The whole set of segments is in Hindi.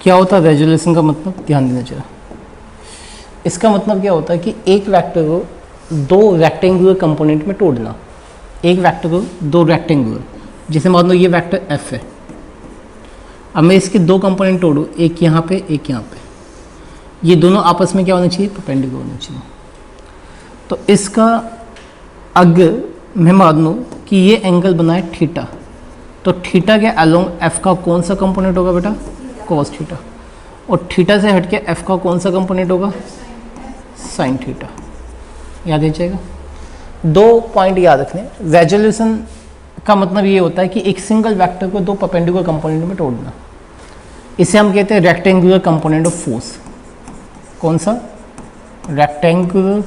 क्या होता है रेजोल्यूशन का मतलब, ध्यान देना चाहिए। इसका मतलब क्या होता है कि एक वेक्टर को दो रेक्टेंगुलर कंपोनेंट में तोड़ना। एक वेक्टर को दो रेक्टेंगुलर, जैसे मान लो ये वेक्टर एफ है, अब मैं इसके दो कंपोनेंट तोड़ूँ, एक यहाँ पे एक यहाँ पे, ये दोनों आपस में क्या होना चाहिए, परपेंडिकुलर होना चाहिए। तो इसका अगर मैं मान लूँ कि ये एंगल बना है थीटा, तो थीटा के अलोंग एफ का कौन सा कंपोनेंट होगा बेटा, कॉस थीटा, और थीटा से हट के एफ का कौन सा कंपोनेंट होगा, साइन थीटा। याद रखिएगा, दो पॉइंट याद रखने। रेजोल्यूशन का मतलब ये होता है कि एक सिंगल वेक्टर को दो परपेंडिकुलर कंपोनेंट में तोड़ना। इसे हम कहते हैं रेक्टेंगुलर कंपोनेंट ऑफ फोर्स। कौन सा, rectangular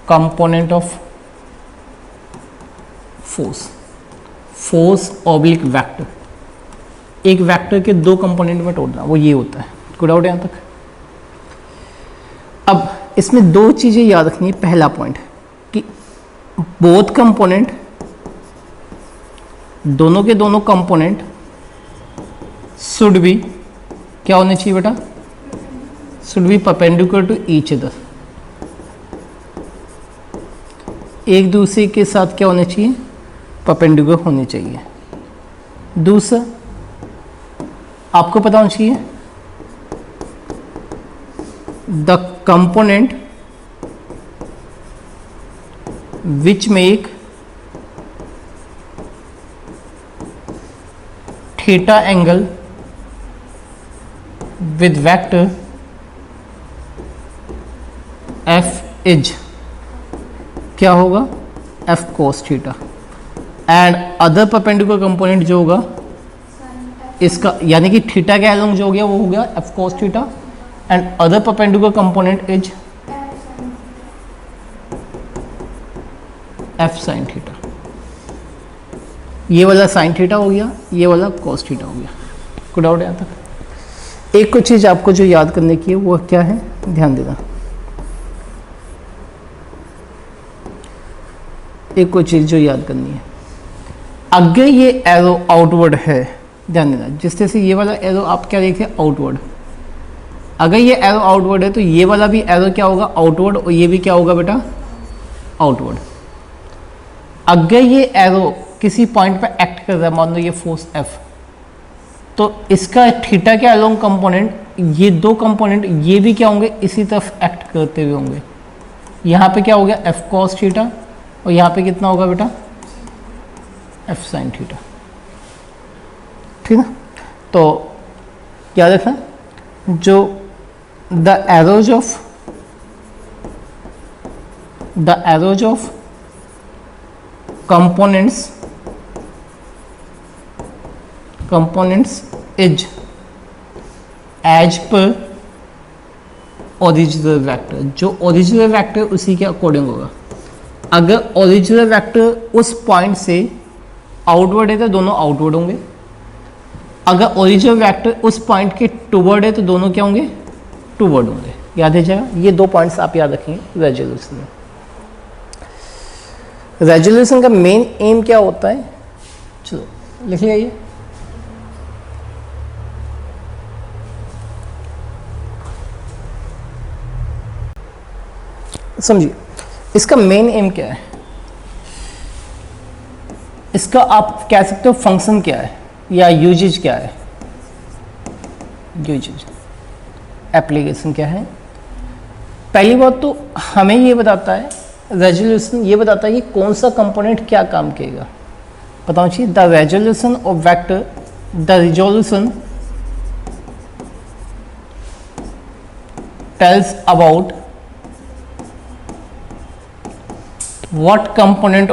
component of force, force oblique vector, एक वेक्टर के दो कंपोनेंट में तोड़ना, वो ये होता है। कोई डाउट है यहाँ तक? अब इसमें दो चीज़ें याद रखनी है। पहला पॉइंट कि बोथ कंपोनेंट, दोनों के दोनों कंपोनेंट शुड बी क्या होने चाहिए बेटा, should be perpendicular to each other, एक दूसरे के साथ क्या होने चाहिए, परपेंडिकुलर होने चाहिए। दूसरा आपको पता होना चाहिए the component which make theta angle with vector f is क्या होगा, f cos theta, and other perpendicular component जो होगा इसका, यानी कि थीटा के अलोंग जो हो गया वो हो गया f cos theta, and other perpendicular component is f sin theta. ये वाला sin थीटा हो गया, ये वाला cos थीटा हो गया। कोई डाउट है यहाँ तक? एक कुछ चीज़ आपको जो याद करने की है वो क्या है, ध्यान देना। एक कुछ चीज़ जो याद करनी है, अगर ये एरो आउटवर्ड है, ध्यान देना, जिस तरह से ये वाला एरो आप क्या देखते हैं, आउटवर्ड, अगर ये एरो आउटवर्ड है तो ये वाला भी एरो क्या होगा, आउटवर्ड, और ये भी क्या होगा बेटा, आउटवर्ड। अगर ये एरो किसी पॉइंट पर एक्ट कर रहा है, मान लो ये फोर्स एफ, तो इसका थीटा के अलोंग कंपोनेंट, ये दो कंपोनेंट ये भी क्या होंगे, इसी तरफ एक्ट करते हुए होंगे। यहाँ पे क्या हो गया, एफ कॉस थीटा, और यहाँ पे कितना होगा बेटा, एफ साइन थीटा। ठीक है, तो याद रखना, जो the arrows of components is as per original vector, जो ओरिजिनल वेक्टर उसी के अकॉर्डिंग होगा। अगर ओरिजिनल वेक्टर उस पॉइंट से आउटवर्ड है तो दोनों आउटवर्ड होंगे, अगर ओरिजिनल वेक्टर उस पॉइंट के टूवर्ड है तो दोनों क्या होंगे, टूवर्ड होंगे। याद है जाएगा, ये दो पॉइंट्स आप याद रखेंगे रेजोल्यूशन में। रेजोल्यूशन का मेन एम क्या होता है, चलो लिख लिया। समझिए इसका मेन एम क्या है, इसका आप कह सकते हो फंक्शन क्या है या यूजेज क्या है, यूजेज एप्लीकेशन क्या है। पहली बात तो हमें ये बताता है, रेजोल्यूशन ये बताता है कि कौन सा कंपोनेंट क्या काम करेगा। बताओ चाहिए, the resolution of vector, the resolution tells about what component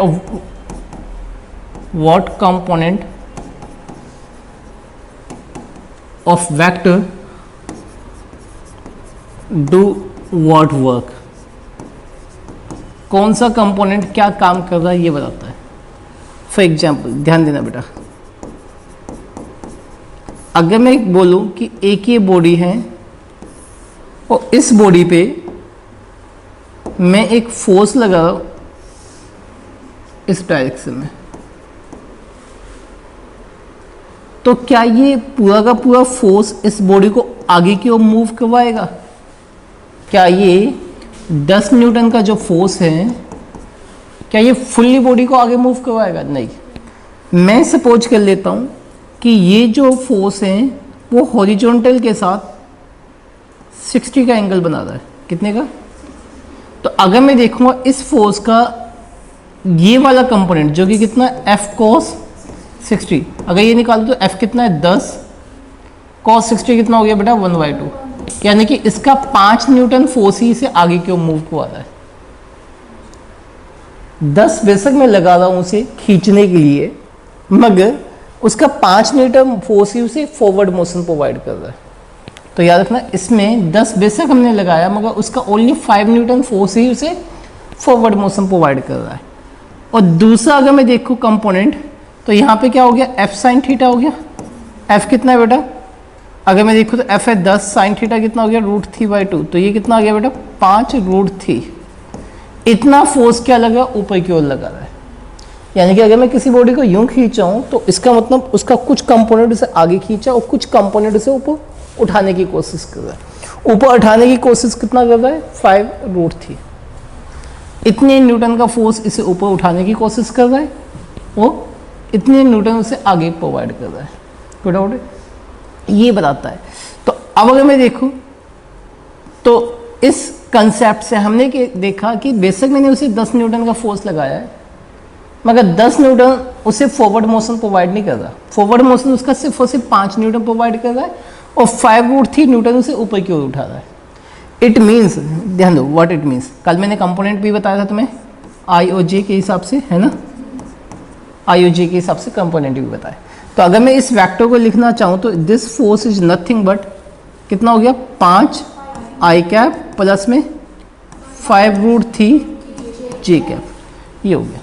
of vector do what work, कौन सा कंपोनेंट क्या काम कर रहा है ये बताता है। फॉर एग्जाम्पल ध्यान देना बेटा, अगर मैं बोलूं कि एक ये बॉडी है और इस बॉडी पे मैं एक फोर्स लगा रहा हूं इस डायरेक्शन में, तो क्या ये पूरा का पूरा फोर्स इस बॉडी को आगे की ओर मूव करवाएगा? क्या ये 10 न्यूटन का जो फोर्स है, क्या ये फुल्ली बॉडी को आगे मूव करवाएगा? नहीं। मैं सपोज कर लेता हूँ कि ये जो फोर्स है वो हॉरिजॉन्टल के साथ 60 का एंगल बना रहा है। कितने का? तो अगर मैं देखूंगा इस फोर्स का ये वाला कंपोनेंट जो कि कितना F cos 60, अगर ये निकालो तो F कितना है 10, cos 60 कितना हो गया बेटा 1/2, यानी कि इसका 5 न्यूटन फोर्स ही इसे आगे क्यों मूव करवा रहा है। 10 बेशक मैं लगा रहा हूँ उसे खींचने के लिए, मगर उसका 5 न्यूटन फोर्स ही उसे फॉरवर्ड मोशन प्रोवाइड कर रहा है। तो याद रखना, इसमें 10 बेशक हमने लगाया मगर उसका ओनली 5 न्यूटन फोर्स ही उसे फॉरवर्ड मोशन प्रोवाइड कर रहा है। और दूसरा अगर मैं देखूँ कंपोनेंट, तो यहाँ पे क्या हो गया F sin थीटा हो गया। F कितना है बेटा? अगर मैं देखूँ तो F है 10, sin थीटा कितना हो गया √3/2, तो ये कितना आ गया बेटा 5√3। इतना फोर्स क्या लगा? ऊपर की ओर लगा रहा है। यानी कि अगर मैं किसी बॉडी को यूं खींचाऊं तो इसका मतलब उसका कुछ कंपोनेंट उसे आगे खींचा और कुछ कंपोनेंट उसे ऊपर उठाने की कोशिश कर रहा है। ऊपर उठाने की कोशिश कितना कर रहा है? 5√3। इतने न्यूटन का फोर्स इसे ऊपर उठाने की कोशिश कर रहा है और इतने न्यूटन उसे आगे प्रोवाइड कर रहा है। गुड आउट, ये बताता है। तो अब अगर मैं देखूं तो इस कंसेप्ट से हमने देखा कि बेशक मैंने उसे 10 न्यूटन का फोर्स लगाया है, मगर 10 न्यूटन उसे फॉरवर्ड मोशन प्रोवाइड नहीं कर रहा। फॉरवर्ड मोशन उसका सिर्फ और सिर्फ 5 न्यूटन प्रोवाइड कर रहा है और 5√3 न्यूटन उसे ऊपर की ओर उठा रहा है। इट मीन्स, ध्यान दो व्हाट इट मीन्स। कल मैंने कंपोनेंट भी बताया था तुम्हें आई और जे के हिसाब से, है ना? आई और जे के हिसाब से कंपोनेंट भी बताया। तो अगर मैं इस वेक्टर को लिखना चाहूँ तो this force is nothing but कितना हो गया 5 आई कैप प्लस में 5√3 जे कैप, ये हो गया।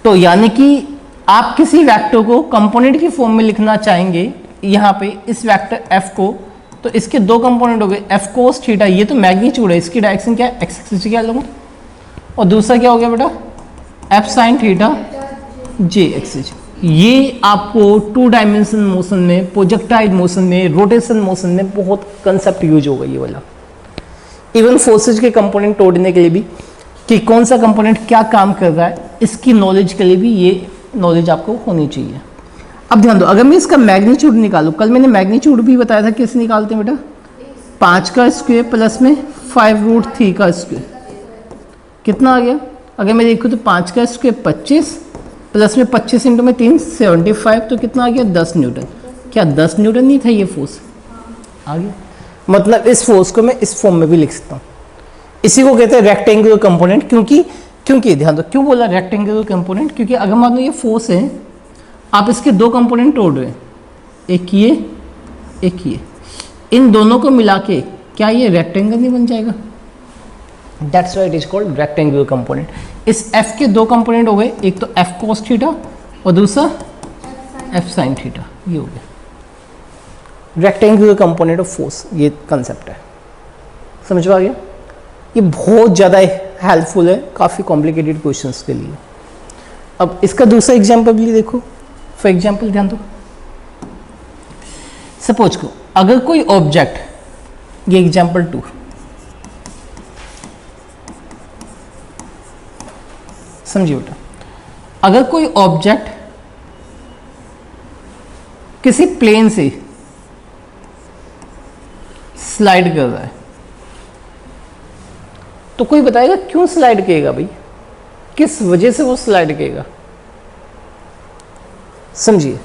तो यानी कि आप किसी वेक्टर को कंपोनेंट की फॉर्म में लिखना चाहेंगे यहाँ पे इस वेक्टर F को, तो इसके दो कंपोनेंट हो गए F cos थीटा, ये तो मैग्नीट्यूड है, इसकी डायरेक्शन क्या है एक्स एक्सिस क्या लूँगा, और दूसरा क्या हो गया बेटा F sin थीटा जे एक्सिस। ये आपको 2 डायमेंशन मोशन में, प्रोजेक्टाइल मोशन में, रोटेशन मोशन में बहुत कंसेप्ट यूज होगा ये वाला। इवन फोर्सेज के कंपोनेंट तोड़ने के लिए भी कि कौन सा कंपोनेंट क्या काम कर रहा है, इसकी नॉलेज के लिए भी ये नॉलेज आपको होनी चाहिए। अब ध्यान दो, अगर मैं इसका मैग्नीट्यूड निकालूं, कल मैंने मैग्नीट्यूड भी बताया था कैसे निकालते हैं बेटा, 5 का स्क्वायर प्लस में 5√3 का स्क्वायर कितना आ गया। अगर मैं देखूँ तो 5 का स्क्वायर 25 प्लस में 25 इंटू में 3 75, तो कितना आ गया 10 न्यूटन। क्या 10 न्यूटन नहीं था ये फोर्स? आ गया। मतलब इस फोर्स को मैं इस फॉर्म में भी लिख सकता हूँ। इसी को कहते हैं रेक्टेंगुलर कंपोनेंट। क्योंकि ध्यान दो, क्यों बोला रेक्टेंगुलर कंपोनेंट? क्योंकि अगर मान लो ये फोर्स है, आप इसके दो कंपोनेंट तोड़ रहे हैं, एक ये एक ये, इन दोनों को मिला के क्या ये रेक्टेंगल नहीं बन जाएगा? That's why it is called rectangular component. इस F के दो कंपोनेंट हो गए, एक तो F cos थीटा और दूसरा F sin थीटा, ये हो गया रेक्टेंगुलर कंपोनेंट ऑफ फोर्स। ये कंसेप्ट है, समझ में आ गया? ये बहुत ज़्यादा हेल्पफुल है काफ़ी कॉम्प्लिकेटेड क्वेश्चंस के लिए। अब इसका दूसरा एग्जाम्पल भी देखो। फॉर एग्जाम्पल ध्यान दो, सपोज को अगर कोई ऑब्जेक्ट, ये एग्जाम्पल 2, समझिए बेटा, अगर कोई ऑब्जेक्ट किसी प्लेन से स्लाइड कर रहा है, तो कोई बताएगा क्यों स्लाइड करेगा भाई, किस वजह से वो स्लाइड करेगा? समझिए,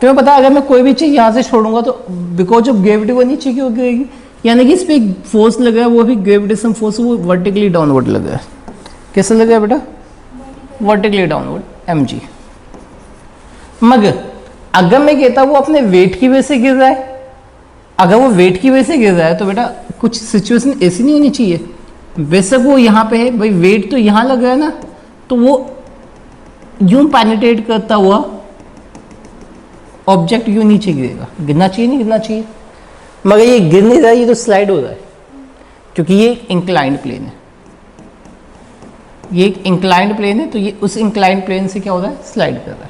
तुम्हें पता है अगर मैं कोई भी चीज यहां से छोड़ूंगा तो बिकॉज ऑफ ग्रेविटी वो नीचे की हो गिरेगी, यानी कि इस पे एक फोर्स लगा है, वो भी ग्रेविटेशन फोर्स, वो वर्टिकली डाउनवर्ड लगा है। कैसे लगा है बेटा? Vertically downward, mg। मगर अगर मैं कहता वो अपने वेट की वजह से गिर रहा है, अगर वो वेट की वजह से गिर रहा है तो बेटा कुछ सिचुएशन ऐसी नहीं होनी चाहिए। बेशक वो यहाँ पे है भाई, वेट तो यहाँ लग रहा है ना, तो वो यूं पेनिट्रेट करता हुआ ऑब्जेक्ट यूं नीचे गिरेगा। गिरना चाहिए नहीं गिरना चाहिए, मगर ये गिर नहीं रहा है, ये तो स्लाइड हो रहा है, क्योंकि ये इंक्लाइंड प्लेन है। ये एक इंक्लाइंड प्लेन है, तो ये उस इंक्लाइंड प्लेन से क्या हो रहा है? स्लाइड कर रहा है।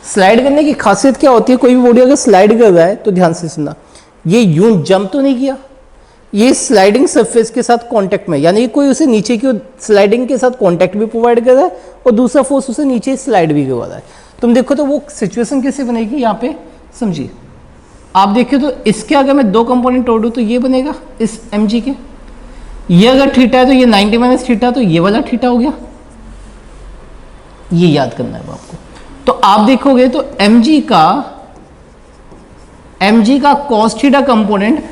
स्लाइड करने की खासियत क्या होती है, कोई भी बॉडी अगर स्लाइड कर रहा है तो ध्यान से सुनना, ये यूं जंप तो नहीं किया, ये स्लाइडिंग सरफेस के साथ कांटेक्ट में, यानी कोई उसे नीचे की स्लाइडिंग के साथ कांटेक्ट भी प्रोवाइड कर रहा है और दूसरा फोर्स उसे नीचे स्लाइड भी करवा रहा है। तुम देखो तो वो सिचुएशन कैसे बनेगी यहाँ पे समझिए। आप देखिए तो इसके अगर मैं दो कंपोनेंट तोड़ दूं तो ये बनेगा इस mg के, ये अगर थीटा है तो ये 90 माइनस थीटा, तो ये वाला थीटा हो गया, ये याद करना है आपको। तो आप देखोगे तो mg का cos थीटा कंपोनेंट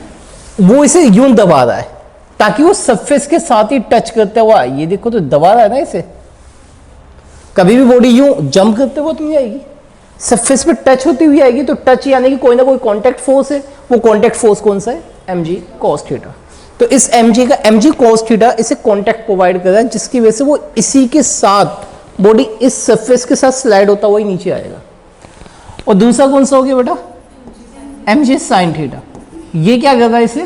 वो इसे यूं दबा रहा है ताकि वो सरफेस के साथ ही टच करता हुआ, ये देखो तो दबा रहा है ना इसे। कभी भी बॉडी यूं जंप करते हुए तो नहीं आएगी, सरफेस पे टच होती हुई आएगी, तो टच यानी कि कोई ना कोई कांटेक्ट फोर्स है, वो कांटेक्ट फोर्स कौन सा है, mg cos थीटा। तो इस mg cos थीटा इसे कांटेक्ट प्रोवाइड कर रहा है, जिसकी वजह से वो इसी के साथ बॉडी इस सरफेस के साथ स्लाइड होता हुआ ही नीचे आएगा। और दूसरा कौन सा हो गया बेटा, mg sin थीटा, ये क्या कर रहा है, इसे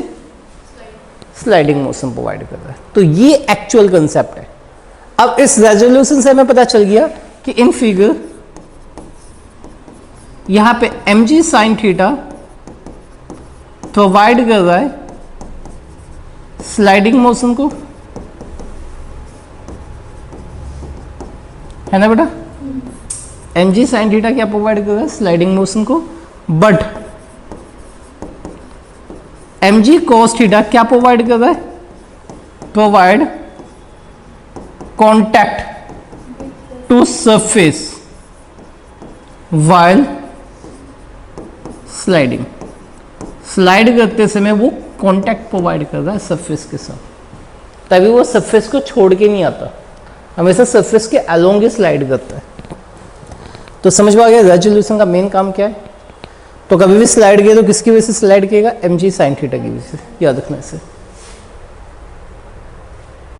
स्लाइडिंग मोशन प्रोवाइड कर रहा है। तो ये एक्चुअल कंसेप्ट है। अब इस रेजोल्यूशन से हमें पता चल गया कि इन फिगर यहां पे mg sin थीटा प्रोवाइड कर रहा है स्लाइडिंग मोशन को, है ना बेटा। mg sin थीटा क्या प्रोवाइड कर रहा है, स्लाइडिंग मोशन को, बट mg cos थीटा क्या प्रोवाइड कर रहा है, provide contact to surface while sliding. Slide करते समय वो कांटेक्ट प्रोवाइड कर रहा है सरफेस के साथ, तभी वो सरफेस को छोड़ के नहीं आता, हमेशा सरफेस के अलोंग ही स्लाइड करता है। तो समझ में आ गया रेजोल्यूशन का मेन काम क्या है। तो कभी भी स्लाइड किया तो किसकी वजह से स्लाइड किएगा, mg sin थीटा की वजह से, याद रखना इसे।